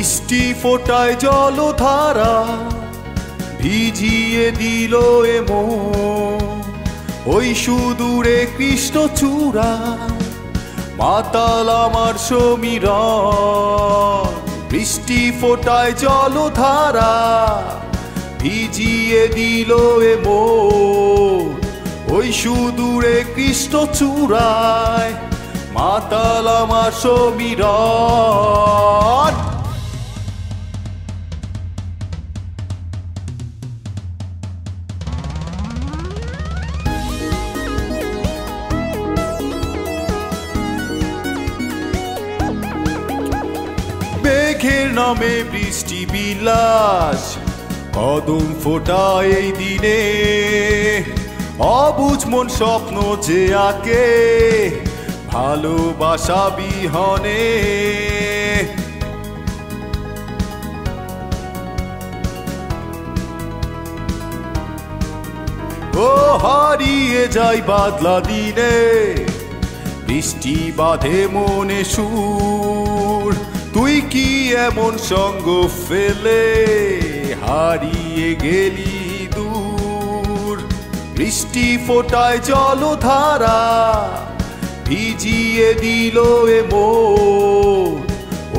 বৃষ্টি ফোটায় জলধারা ভিজিয়ে দিল এ মন ওই সুদূরে কৃষ্ণচূড়া মাতাল আমার সমীরণ। বৃষ্টি ফোটায় জলধারা ভিজিয়ে দিল এ মন ওই সুদূরে কৃষ্ণচূড়ায় মাতাল আমার সমীরণ। মেঘের নামে বৃষ্টি বিলাস কদম ফোটায় এই দিনে অবুঝ মন স্বপ্ন যে আঁকে ভালোবাসা বিহনে। ও হারিয়ে যাই বাদলা দিনে বৃষ্টি বাঁধে মনে সুর তুই কি এমন সঙ্গ ফেলে হারিয়ে গেলি দূর। বৃষ্টি ফোটায় জলধারা ভিজিয়ে দিল এ মন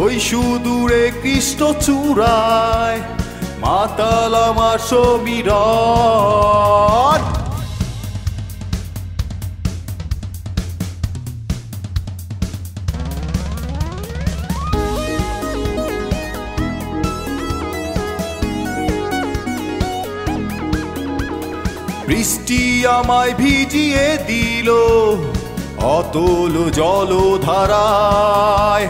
ওই সুদূরে কৃষ্ণচূড়ায় মাতাল আমার সমীরণ। বৃষ্টি আমায় ভিজিয়ে দিল অতল জলধারায়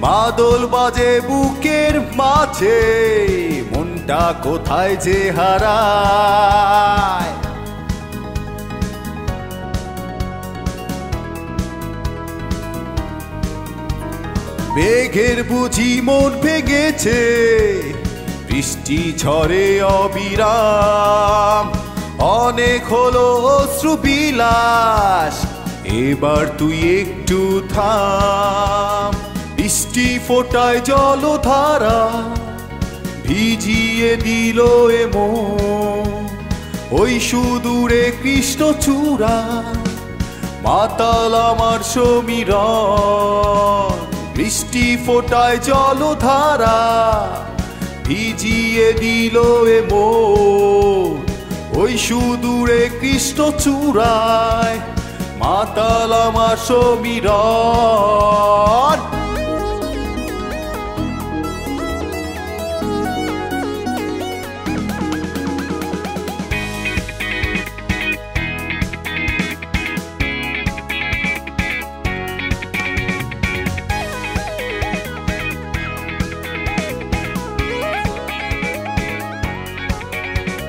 মাদল বাজে বুকের মাঝে মনটা কোথায় যে হারায়। মেঘের বুঝি মন ভেঙেছে বৃষ্টি ঝরে অবিরাম অনেক হলো অশ্রু বিলাস এবার তুই একটু থাম। বৃষ্টি ফোটায় জলধারা ভিজিয়ে দিল এ মন ওই সুদূরে কৃষ্ণচূড়া মাতাল আমার সমীরণ। বৃষ্টি ফোটায় জলধারা ভিজিয়ে দিল এ মন ওই সুদূরে কৃষ্ণচূড়ায় মাতাল আমার সমীরণ।